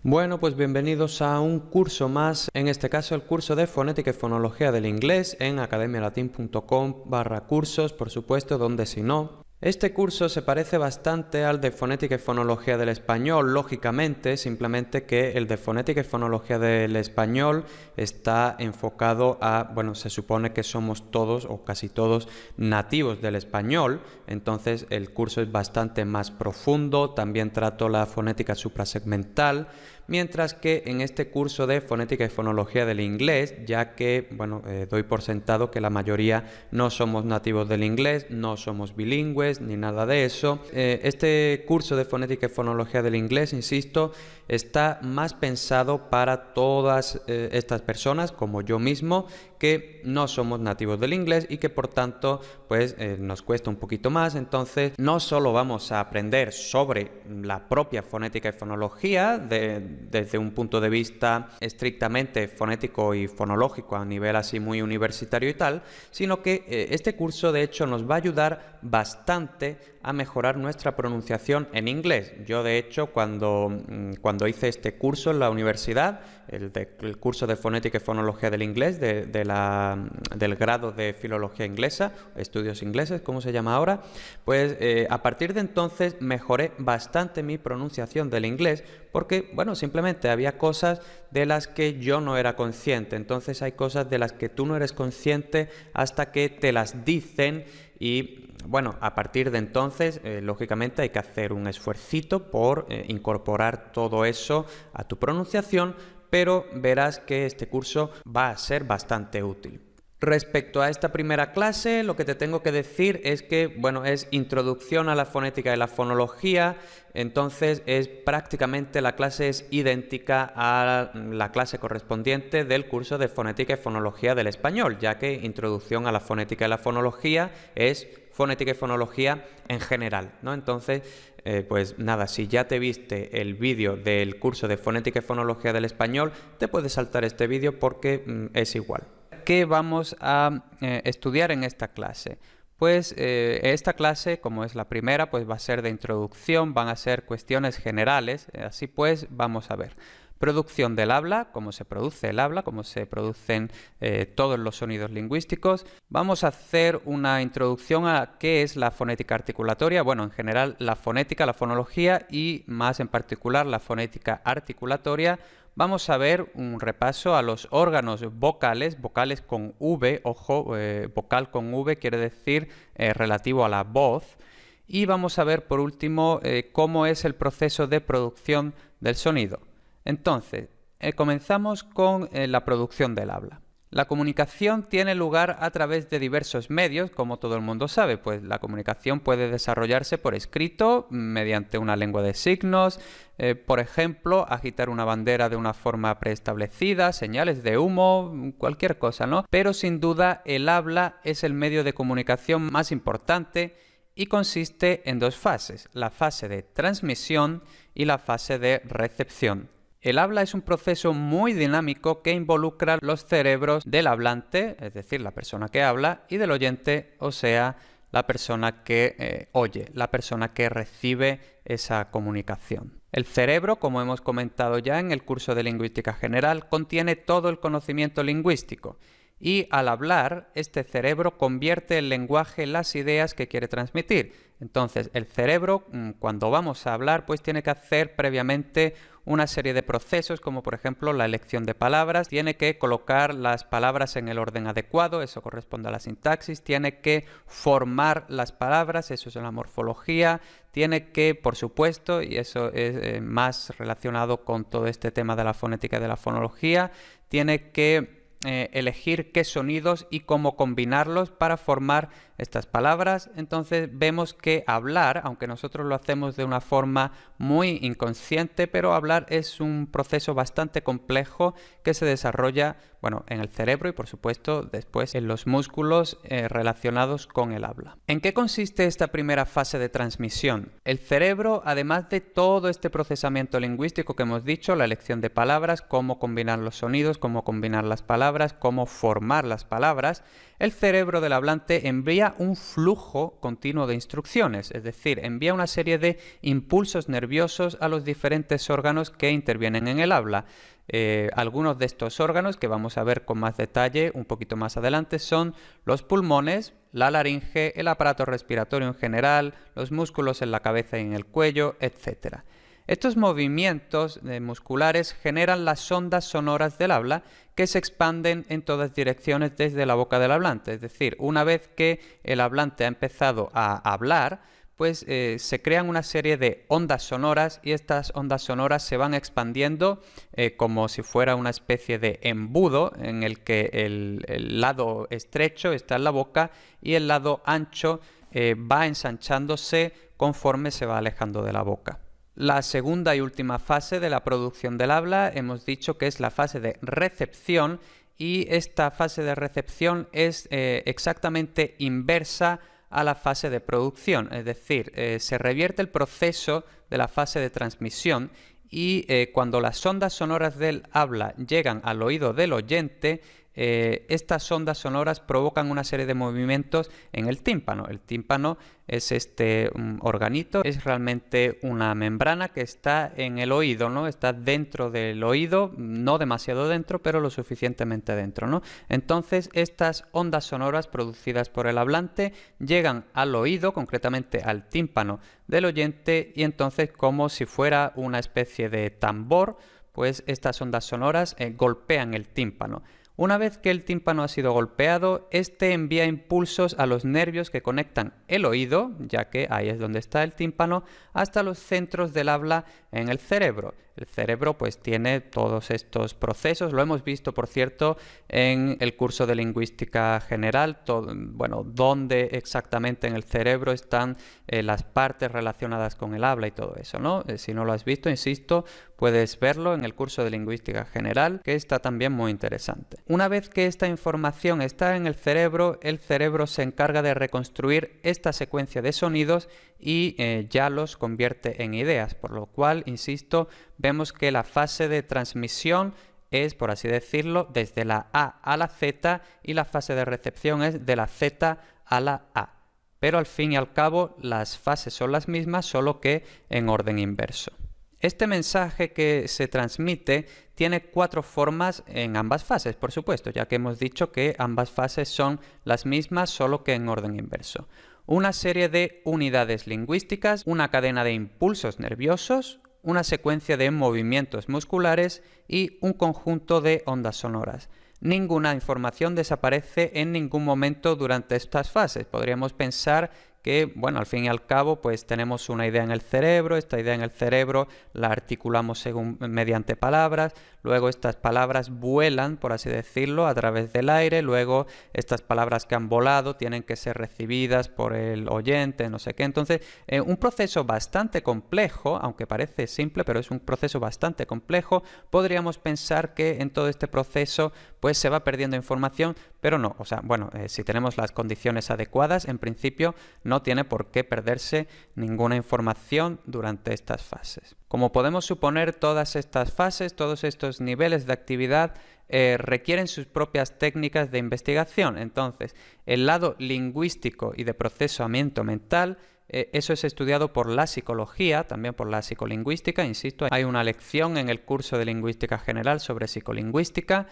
Bueno, pues bienvenidos a un curso más, en este caso el curso de fonética y fonología del inglés en academialatin.com/cursos, por supuesto, donde si no. Este curso se parece bastante al de fonética y fonología del español, lógicamente, simplemente que el de fonética y fonología del español está enfocado a, bueno, se supone que somos todos o casi todos nativos del español, entonces el curso es bastante más profundo, también trato la fonética suprasegmental, mientras que en este curso de fonética y fonología del inglés, ya que, bueno, doy por sentado que la mayoría no somos nativos del inglés, no somos bilingües, ni nada de eso. Este curso de fonética y fonología del inglés, insisto, está más pensado para todas estas personas, como yo mismo, que no somos nativos del inglés y que por tanto pues nos cuesta un poquito más. Entonces no solo vamos a aprender sobre la propia fonética y fonología desde un punto de vista estrictamente fonético y fonológico a nivel así muy universitario y tal, sino que este curso de hecho nos va a ayudar bastante a mejorar nuestra pronunciación en inglés. Yo de hecho cuando hice este curso en la universidad, el curso de fonética y fonología del inglés del grado de filología inglesa, estudios ingleses, como se llama ahora, pues a partir de entonces mejoré bastante mi pronunciación del inglés porque, bueno, simplemente había cosas de las que yo no era consciente. Entonces hay cosas de las que tú no eres consciente hasta que te las dicen y, bueno, a partir de entonces, lógicamente hay que hacer un esfuercito por incorporar todo eso a tu pronunciación, pero verás que este curso va a ser bastante útil. Respecto a esta primera clase, lo que te tengo que decir es que, bueno, es introducción a la fonética y la fonología, entonces la clase es idéntica a la clase correspondiente del curso de fonética y fonología del español, ya que introducción a la fonética y la fonología es fonética y fonología en general, ¿no? Entonces, pues nada, si ya te viste el vídeo del curso de fonética y fonología del español, te puedes saltar este vídeo porque es igual. ¿Qué vamos a estudiar en esta clase? Pues esta clase, como es la primera, pues va a ser de introducción, van a ser cuestiones generales, así pues vamos a ver. Producción del habla, cómo se produce el habla, cómo se producen todos los sonidos lingüísticos. Vamos a hacer una introducción a qué es la fonética articulatoria, bueno, en general la fonética, la fonología y más en particular la fonética articulatoria. Vamos a ver un repaso a los órganos vocales, vocales con V, ojo, vocal con V quiere decir relativo a la voz. Y vamos a ver por último cómo es el proceso de producción del sonido. Entonces, comenzamos con la producción del habla. La comunicación tiene lugar a través de diversos medios, como todo el mundo sabe, pues la comunicación puede desarrollarse por escrito, mediante una lengua de signos, por ejemplo, agitar una bandera de una forma preestablecida, señales de humo, cualquier cosa, ¿no? Pero sin duda el habla es el medio de comunicación más importante y consiste en dos fases, la fase de transmisión y la fase de recepción. El habla es un proceso muy dinámico que involucra los cerebros del hablante, es decir, la persona que habla, y del oyente, o sea, la persona que oye, la persona que recibe esa comunicación. El cerebro, como hemos comentado ya en el curso de Lingüística General, contiene todo el conocimiento lingüístico. Y al hablar, este cerebro convierte el lenguaje en las ideas que quiere transmitir. Entonces, el cerebro, cuando vamos a hablar, pues tiene que hacer previamente una serie de procesos, como por ejemplo la elección de palabras, tiene que colocar las palabras en el orden adecuado, eso corresponde a la sintaxis, tiene que formar las palabras, eso es la morfología, tiene que, por supuesto, y eso es más relacionado con todo este tema de la fonética y de la fonología, tiene que elegir qué sonidos y cómo combinarlos para formar estas palabras. Entonces vemos que hablar, aunque nosotros lo hacemos de una forma muy inconsciente, pero hablar es un proceso bastante complejo que se desarrolla, bueno, en el cerebro y por supuesto después en los músculos relacionados con el habla. ¿En qué consiste esta primera fase de transmisión? El cerebro, además de todo este procesamiento lingüístico que hemos dicho, la elección de palabras, cómo combinar los sonidos, cómo combinar las palabras, cómo formar las palabras, el cerebro del hablante envía genera un flujo continuo de instrucciones, es decir, envía una serie de impulsos nerviosos a los diferentes órganos que intervienen en el habla. Algunos de estos órganos, que vamos a ver con más detalle un poquito más adelante, son los pulmones, la laringe, el aparato respiratorio en general, los músculos en la cabeza y en el cuello, etc. Estos movimientos musculares generan las ondas sonoras del habla que se expanden en todas direcciones desde la boca del hablante. Es decir, una vez que el hablante ha empezado a hablar, pues se crean una serie de ondas sonoras y estas ondas sonoras se van expandiendo como si fuera una especie de embudo en el que el lado estrecho está en la boca y el lado ancho va ensanchándose conforme se va alejando de la boca. La segunda y última fase de la producción del habla hemos dicho que es la fase de recepción, y esta fase de recepción es exactamente inversa a la fase de producción, es decir, se revierte el proceso de la fase de transmisión y cuando las ondas sonoras del habla llegan al oído del oyente, estas ondas sonoras provocan una serie de movimientos en el tímpano. El tímpano es este organito, es realmente una membrana que está en el oído, ¿no? Está dentro del oído, no demasiado dentro, pero lo suficientemente dentro, ¿no? Entonces, estas ondas sonoras producidas por el hablante llegan al oído, concretamente al tímpano del oyente, y entonces, como si fuera una especie de tambor, pues estas ondas sonoras golpean el tímpano. Una vez que el tímpano ha sido golpeado, este envía impulsos a los nervios que conectan el oído, ya que ahí es donde está el tímpano, hasta los centros del habla en el cerebro. El cerebro pues tiene todos estos procesos, lo hemos visto por cierto en el curso de lingüística general, dónde exactamente en el cerebro están las partes relacionadas con el habla y todo eso, ¿no? Si no lo has visto, insisto, puedes verlo en el curso de lingüística general, que está también muy interesante. Una vez que esta información está en el cerebro se encarga de reconstruir esta secuencia de sonidos y ya los convierte en ideas, por lo cual, insisto, vemos que la fase de transmisión es, por así decirlo, desde la A a la Z y la fase de recepción es de la Z a la A. Pero al fin y al cabo las fases son las mismas, solo que en orden inverso. Este mensaje que se transmite tiene 4 formas en ambas fases, por supuesto, ya que hemos dicho que ambas fases son las mismas, solo que en orden inverso. Una serie de unidades lingüísticas, una cadena de impulsos nerviosos, una secuencia de movimientos musculares y un conjunto de ondas sonoras. Ninguna información desaparece en ningún momento durante estas fases. Podríamos pensar que, al fin y al cabo, pues tenemos una idea en el cerebro, esta idea en el cerebro la articulamos mediante palabras, luego estas palabras vuelan, por así decirlo, a través del aire, luego estas palabras que han volado tienen que ser recibidas por el oyente, no sé qué. Entonces, un proceso bastante complejo, aunque parece simple, pero es un proceso bastante complejo. Podríamos pensar que en todo este proceso pues se va perdiendo información, pero no. Si tenemos las condiciones adecuadas, en principio no tiene por qué perderse ninguna información durante estas fases. Como podemos suponer, todas estas fases, todos estos niveles de actividad requieren sus propias técnicas de investigación. Entonces, el lado lingüístico y de procesamiento mental, eso es estudiado por la psicología, también por la psicolingüística. Insisto, hay una lección en el curso de lingüística general sobre psicolingüística.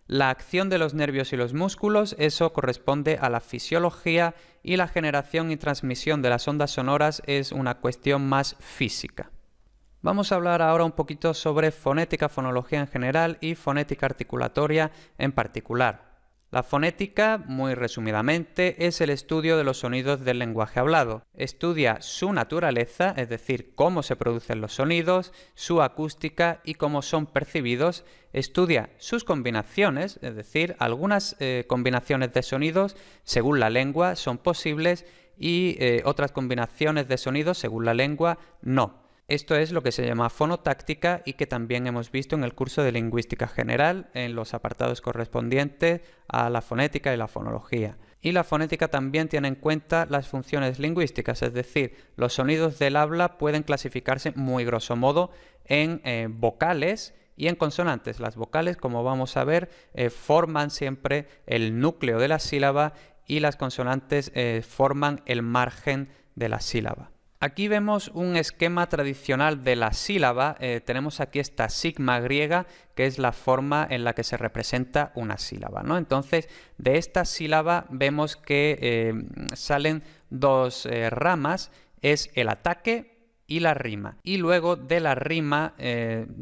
La acción de los nervios y los músculos, eso corresponde a la fisiología, y la generación y transmisión de las ondas sonoras es una cuestión más física. Vamos a hablar ahora un poquito sobre fonética, fonología en general y fonética articulatoria en particular. La fonética, muy resumidamente, es el estudio de los sonidos del lenguaje hablado. Estudia su naturaleza, es decir, cómo se producen los sonidos, su acústica y cómo son percibidos. Estudia sus combinaciones, es decir, algunas combinaciones de sonidos, según la lengua, son posibles y otras combinaciones de sonidos, según la lengua, no. Esto es lo que se llama fonotáctica y que también hemos visto en el curso de lingüística general en los apartados correspondientes a la fonética y la fonología. Y la fonética también tiene en cuenta las funciones lingüísticas, es decir, los sonidos del habla pueden clasificarse muy grosso modo en vocales y en consonantes. Las vocales, como vamos a ver, forman siempre el núcleo de la sílaba, y las consonantes forman el margen de la sílaba. Aquí vemos un esquema tradicional de la sílaba. Tenemos aquí esta sigma griega, que es la forma en la que se representa una sílaba, ¿no? Entonces, de esta sílaba vemos que salen dos ramas, es el ataque y la rima. Y luego de la rima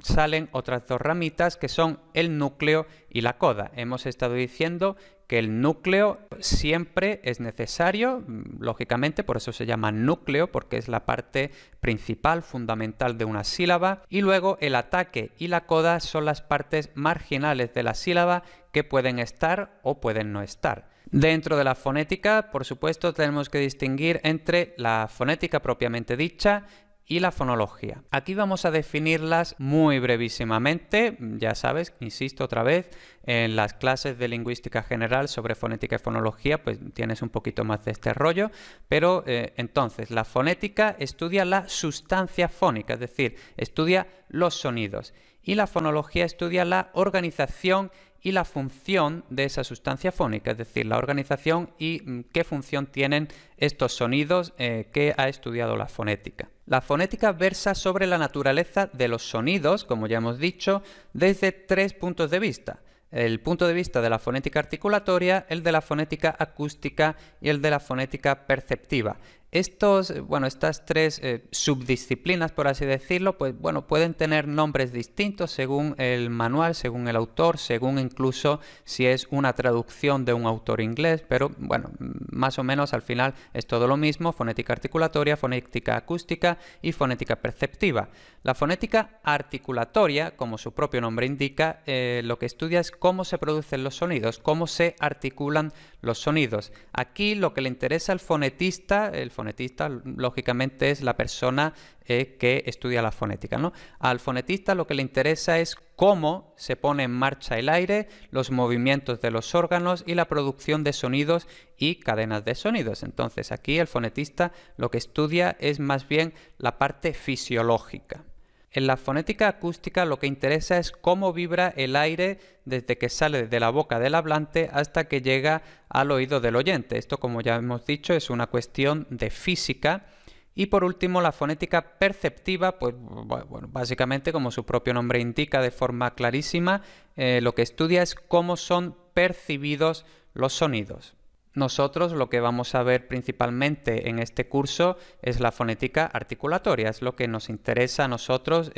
salen otras dos ramitas que son el núcleo y la coda. Hemos estado diciendo que el núcleo siempre es necesario, lógicamente, por eso se llama núcleo, porque es la parte principal, fundamental de una sílaba. Y luego el ataque y la coda son las partes marginales de la sílaba que pueden estar o pueden no estar. Dentro de la fonética, por supuesto, tenemos que distinguir entre la fonética propiamente dicha y la fonología. Aquí vamos a definirlas muy brevísimamente. Ya sabes, insisto otra vez, en las clases de lingüística general sobre fonética y fonología pues tienes un poquito más de este rollo, pero entonces la fonética estudia la sustancia fónica, es decir, estudia los sonidos, y la fonología estudia la organización y la función de esa sustancia fónica, es decir, la organización y qué función tienen estos sonidos que ha estudiado la fonética. La fonética versa sobre la naturaleza de los sonidos, como ya hemos dicho, desde 3 puntos de vista. El punto de vista de la fonética articulatoria, el de la fonética acústica y el de la fonética perceptiva. Estas tres subdisciplinas, por así decirlo, pues bueno, pueden tener nombres distintos según el manual, según el autor, según incluso si es una traducción de un autor inglés, pero bueno, más o menos al final es todo lo mismo: fonética articulatoria, fonética acústica y fonética perceptiva. La fonética articulatoria, como su propio nombre indica, lo que estudia es cómo se producen los sonidos, cómo se articulan los sonidos. Aquí lo que le interesa al fonetista, el fonetista lógicamente es la persona que estudia la fonética, ¿no? Al fonetista lo que le interesa es cómo se pone en marcha el aire, los movimientos de los órganos y la producción de sonidos y cadenas de sonidos. Entonces aquí el fonetista lo que estudia es más bien la parte fisiológica. En la fonética acústica lo que interesa es cómo vibra el aire desde que sale de la boca del hablante hasta que llega al oído del oyente. Esto, como ya hemos dicho, es una cuestión de física. Y por último, la fonética perceptiva, pues bueno, básicamente, como su propio nombre indica de forma clarísima, lo que estudia es cómo son percibidos los sonidos. Nosotros lo que vamos a ver principalmente en este curso es la fonética articulatoria, es lo que nos interesa a nosotros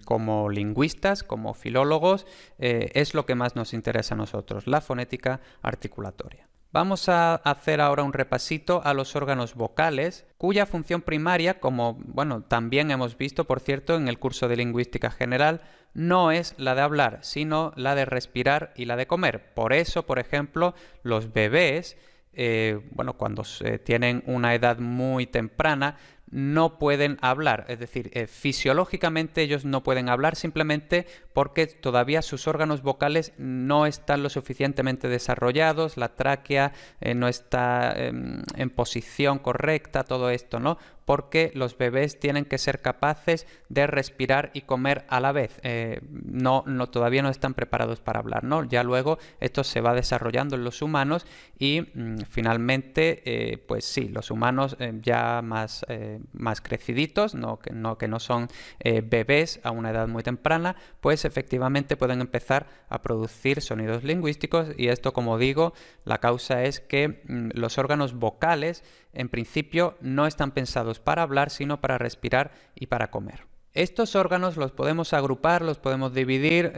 como lingüistas, como filólogos, es lo que más nos interesa a nosotros, la fonética articulatoria. Vamos a hacer ahora un repasito a los órganos vocales, cuya función primaria, como bueno, también hemos visto, por cierto, en el curso de lingüística general, no es la de hablar, sino la de respirar y la de comer. Por eso, por ejemplo, los bebés, cuando tienen una edad muy temprana, no pueden hablar, es decir, fisiológicamente ellos no pueden hablar simplemente porque todavía sus órganos vocales no están lo suficientemente desarrollados, la tráquea no está en posición correcta, todo esto, ¿no? Porque los bebés tienen que ser capaces de respirar y comer a la vez. Todavía no están preparados para hablar, ¿no? Ya luego esto se va desarrollando en los humanos y finalmente, pues sí, los humanos ya más creciditos, que no son bebés a una edad muy temprana, pues efectivamente pueden empezar a producir sonidos lingüísticos, y esto, como digo, la causa es que los órganos vocales en principio no están pensados para hablar, sino para respirar y para comer. Estos órganos los podemos agrupar, los podemos dividir,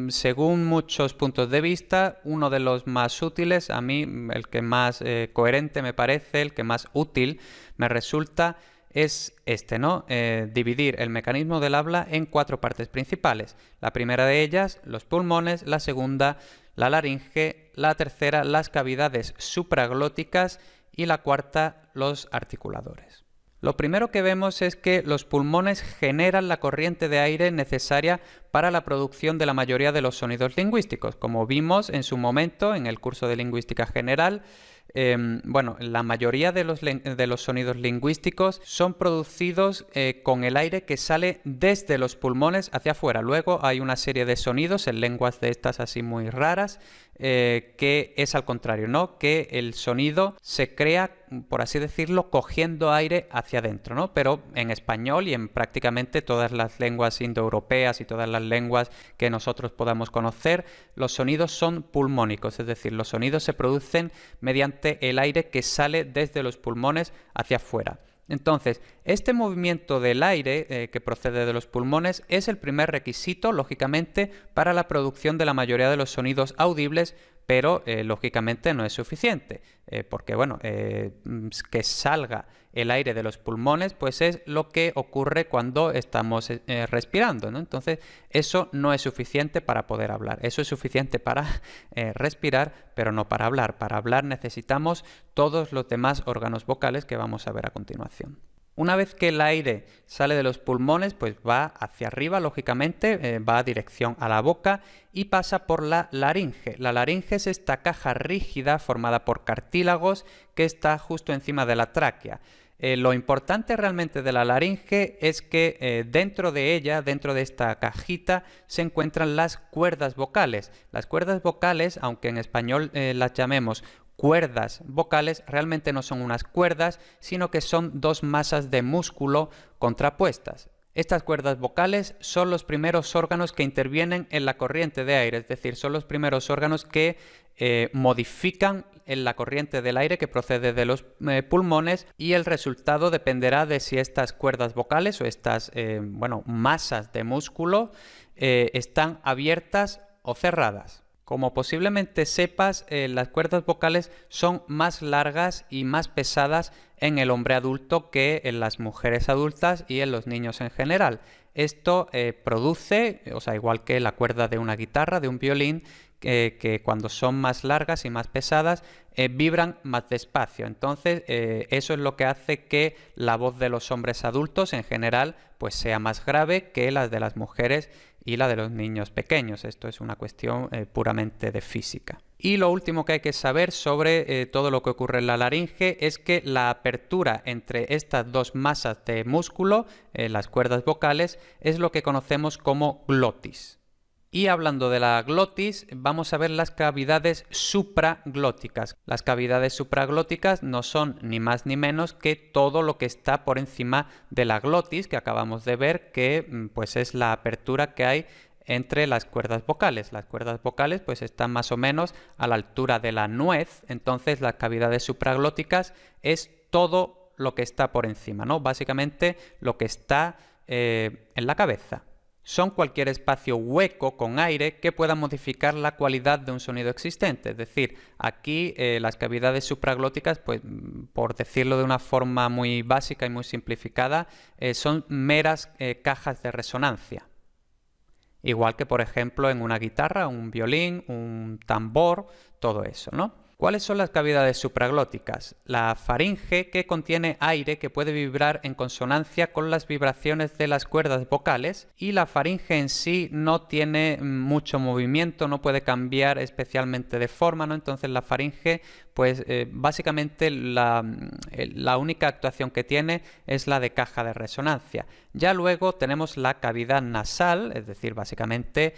según muchos puntos de vista. Uno de los más útiles, a mí el que más coherente me parece, el que más útil me resulta, es este, ¿no? Dividir el mecanismo del habla en 4 partes principales. La primera de ellas, los pulmones; la segunda, la laringe; la tercera, las cavidades supraglóticas; y la cuarta, los articuladores. Lo primero que vemos es que los pulmones generan la corriente de aire necesaria para la producción de la mayoría de los sonidos lingüísticos. Como vimos en su momento en el curso de lingüística general, Bueno, la mayoría de los sonidos lingüísticos son producidos con el aire que sale desde los pulmones hacia afuera. Luego hay una serie de sonidos en lenguas de estas así muy raras, que es al contrario, ¿no? Que el sonido se crea, por así decirlo, cogiendo aire hacia adentro, ¿no? Pero en español y en prácticamente todas las lenguas indoeuropeas y todas las lenguas que nosotros podamos conocer, los sonidos son pulmónicos, es decir, los sonidos se producen mediante el aire que sale desde los pulmones hacia afuera. Entonces, este movimiento del aire que procede de los pulmones es el primer requisito, lógicamente, para la producción de la mayoría de los sonidos audibles, pero lógicamente no es suficiente, porque bueno, que salga el aire de los pulmones, pues es lo que ocurre cuando estamos respirando, ¿no? Entonces, eso no es suficiente para poder hablar. Eso es suficiente para respirar, pero no para hablar. Para hablar necesitamos todos los demás órganos vocales que vamos a ver a continuación. Una vez que el aire sale de los pulmones, pues va hacia arriba, lógicamente, va a dirección a la boca y pasa por la laringe. La laringe es esta caja rígida formada por cartílagos que está justo encima de la tráquea. Lo importante realmente de la laringe es que dentro de ella, dentro de esta cajita, se encuentran las cuerdas vocales. Las cuerdas vocales, aunque en español las llamemos cuerdas vocales, realmente no son unas cuerdas, sino que son dos masas de músculo contrapuestas. Estas cuerdas vocales son los primeros órganos que intervienen en la corriente de aire, es decir, son los primeros órganos que modifican en la corriente del aire que procede de los pulmones, y el resultado dependerá de si estas cuerdas vocales o estas masas de músculo están abiertas o cerradas. Como posiblemente sepas, las cuerdas vocales son más largas y más pesadas en el hombre adulto que en las mujeres adultas y en los niños en general. Esto produce, o sea, igual que la cuerda de una guitarra, de un violín, que cuando son más largas y más pesadas vibran más despacio. Entonces eso es lo que hace que la voz de los hombres adultos en general pues sea más grave que las de las mujeres y la de los niños pequeños. Esto es una cuestión puramente de física. Y lo último que hay que saber sobre todo lo que ocurre en la laringe es que la apertura entre estas dos masas de músculo, las cuerdas vocales, es lo que conocemos como glotis. Y hablando de la glotis, vamos a ver las cavidades supraglóticas. Las cavidades supraglóticas no son ni más ni menos que todo lo que está por encima de la glotis, que acabamos de ver, que pues es la apertura que hay entre las cuerdas vocales. Las cuerdas vocales pues están más o menos a la altura de la nuez, entonces las cavidades supraglóticas es todo lo que está por encima, ¿no? Básicamente lo que está en la cabeza. Son cualquier espacio hueco con aire que pueda modificar la cualidad de un sonido existente. Es decir, aquí las cavidades supraglóticas, pues por decirlo de una forma muy básica y muy simplificada, son meras cajas de resonancia. Igual que, por ejemplo, en una guitarra, un violín, un tambor, todo eso, ¿no? ¿Cuáles son las cavidades supraglóticas? La faringe, que contiene aire que puede vibrar en consonancia con las vibraciones de las cuerdas vocales, y la faringe en sí no tiene mucho movimiento, no puede cambiar especialmente de forma, ¿no? Entonces la faringe, pues básicamente la única actuación que tiene es la de caja de resonancia. Ya luego tenemos la cavidad nasal, es decir, básicamente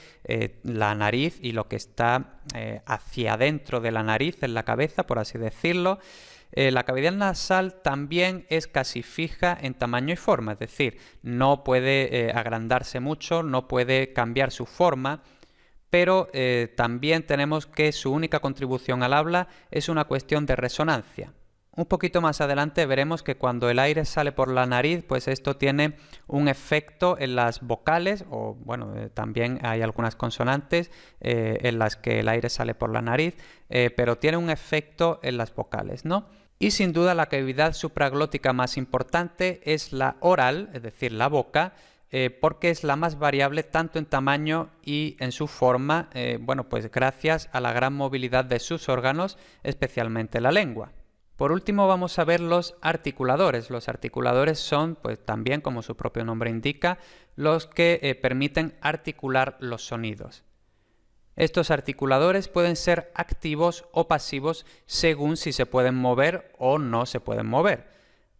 la nariz y lo que está hacia adentro de la nariz, en la cabeza, por así decirlo. La cavidad nasal también es casi fija en tamaño y forma, es decir, no puede agrandarse mucho, no puede cambiar su forma, pero también tenemos que su única contribución al habla es una cuestión de resonancia. Un poquito más adelante veremos que cuando el aire sale por la nariz, pues esto tiene un efecto en las vocales, o bueno, también hay algunas consonantes en las que el aire sale por la nariz, pero tiene un efecto en las vocales, ¿no? Y sin duda la cavidad supraglótica más importante es la oral, es decir, la boca, porque es la más variable tanto en tamaño y en su forma, bueno, pues gracias a la gran movilidad de sus órganos, especialmente la lengua. Por último vamos a ver los articuladores. Los articuladores son, pues también como su propio nombre indica, los que permiten articular los sonidos. Estos articuladores pueden ser activos o pasivos según si se pueden mover o no se pueden mover.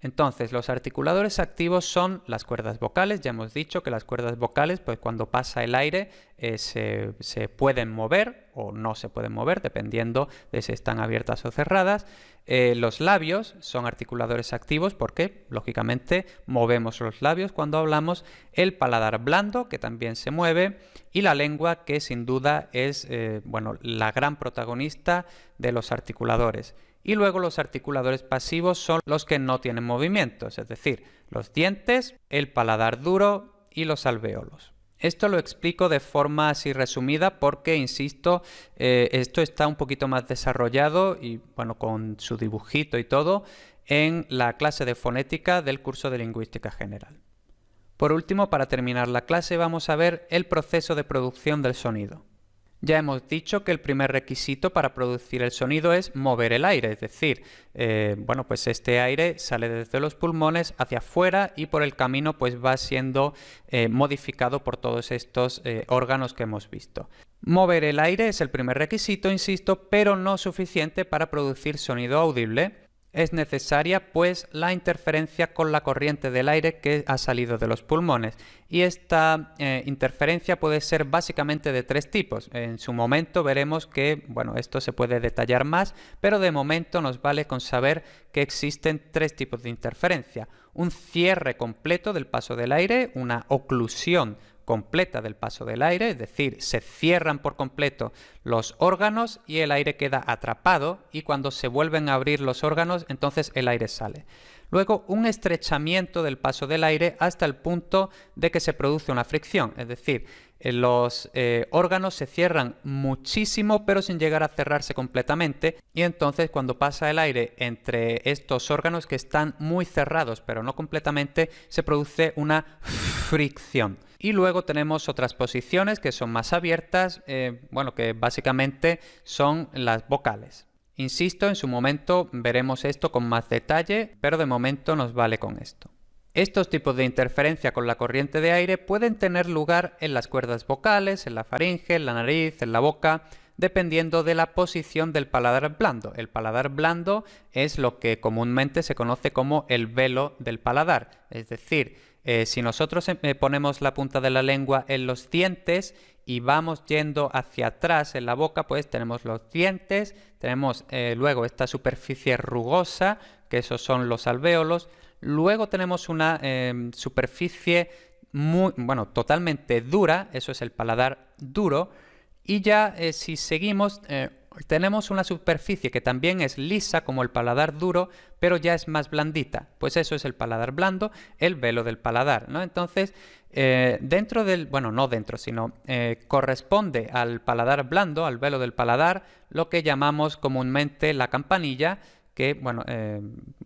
Entonces, los articuladores activos son las cuerdas vocales. Ya hemos dicho que las cuerdas vocales, pues cuando pasa el aire, se pueden mover o no se pueden mover, dependiendo de si están abiertas o cerradas. Los labios son articuladores activos porque, lógicamente, movemos los labios cuando hablamos. El paladar blando, que también se mueve. Y la lengua, que sin duda es la gran protagonista de los articuladores. Y luego los articuladores pasivos son los que no tienen movimientos, es decir, los dientes, el paladar duro y los alvéolos. Esto lo explico de forma así resumida porque, insisto, esto está un poquito más desarrollado y bueno, con su dibujito y todo en la clase de fonética del curso de Lingüística General. Por último, para terminar la clase, vamos a ver el proceso de producción del sonido. Ya hemos dicho que el primer requisito para producir el sonido es mover el aire, es decir, pues este aire sale desde los pulmones hacia afuera y por el camino pues va siendo modificado por todos estos órganos que hemos visto. Mover el aire es el primer requisito, insisto, pero no suficiente para producir sonido audible. Es necesaria pues la interferencia con la corriente del aire que ha salido de los pulmones y esta interferencia puede ser básicamente de tres tipos. En su momento veremos que esto se puede detallar más, pero de momento nos vale con saber que existen tres tipos de interferencia: un cierre completo del paso del aire, una oclusión completa del paso del aire, es decir, se cierran por completo los órganos y el aire queda atrapado, y cuando se vuelven a abrir los órganos, entonces el aire sale. Luego, un estrechamiento del paso del aire hasta el punto de que se produce una fricción, es decir, los órganos se cierran muchísimo pero sin llegar a cerrarse completamente, y entonces cuando pasa el aire entre estos órganos que están muy cerrados pero no completamente, se produce una fricción. Y luego tenemos otras posiciones que son más abiertas, que básicamente son las vocales. Insisto, en su momento veremos esto con más detalle, pero de momento nos vale con esto. Estos tipos de interferencia con la corriente de aire pueden tener lugar en las cuerdas vocales, en la faringe, en la nariz, en la boca, dependiendo de la posición del paladar blando. El paladar blando es lo que comúnmente se conoce como el velo del paladar, es decir, si nosotros ponemos la punta de la lengua en los dientes y vamos yendo hacia atrás en la boca, pues tenemos los dientes, tenemos luego esta superficie rugosa, que esos son los alvéolos, luego tenemos una superficie totalmente dura, eso es el paladar duro, y ya si seguimos tenemos una superficie que también es lisa como el paladar duro, pero ya es más blandita. Pues eso es el paladar blando, el velo del paladar, ¿no? Entonces, dentro del, no dentro, sino corresponde al paladar blando, al velo del paladar, lo que llamamos comúnmente la campanilla, que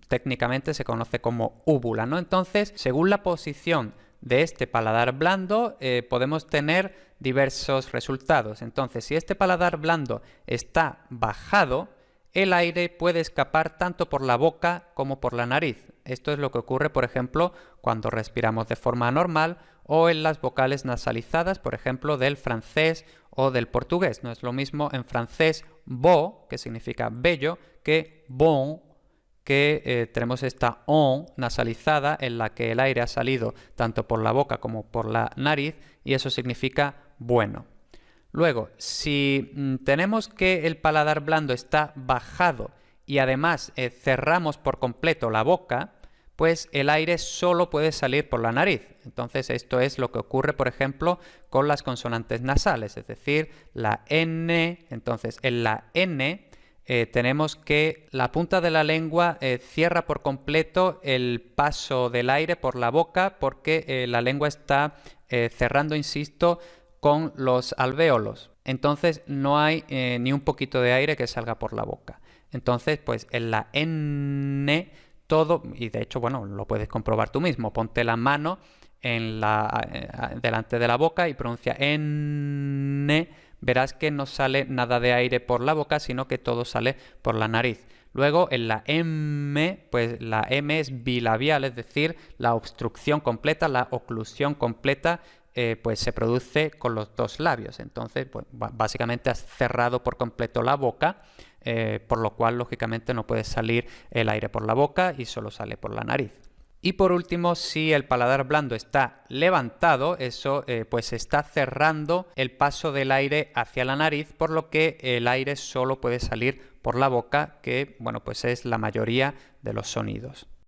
técnicamente se conoce como úvula, ¿no? Entonces, según la posición de este paladar blando, podemos tener diversos resultados. Entonces, si este paladar blando está bajado, el aire puede escapar tanto por la boca como por la nariz. Esto es lo que ocurre, por ejemplo, cuando respiramos de forma normal o en las vocales nasalizadas, por ejemplo, del francés o del portugués. No es lo mismo en francés beau, que significa bello, que bon, que tenemos esta on nasalizada en la que el aire ha salido tanto por la boca como por la nariz y eso significa bueno. Luego, si tenemos que el paladar blando está bajado y además cerramos por completo la boca, pues el aire solo puede salir por la nariz. Entonces esto es lo que ocurre, por ejemplo, con las consonantes nasales, es decir, la N. Entonces en la N tenemos que la punta de la lengua cierra por completo el paso del aire por la boca porque la lengua está cerrando, insisto, con los alvéolos. Entonces no hay ni un poquito de aire que salga por la boca. Entonces, pues en la N todo, y de hecho, lo puedes comprobar tú mismo. Ponte la mano delante de la boca y pronuncia N. Verás que no sale nada de aire por la boca, sino que todo sale por la nariz. Luego en la M, pues la M es bilabial, es decir, la obstrucción completa, la oclusión completa pues se produce con los dos labios. Entonces, pues, básicamente has cerrado por completo la boca, por lo cual, lógicamente, no puede salir el aire por la boca y solo sale por la nariz. Y por último, si el paladar blando está levantado, eso pues está cerrando el paso del aire hacia la nariz, por lo que el aire solo puede salir por la boca, que bueno, pues es la mayoría de los sonidos.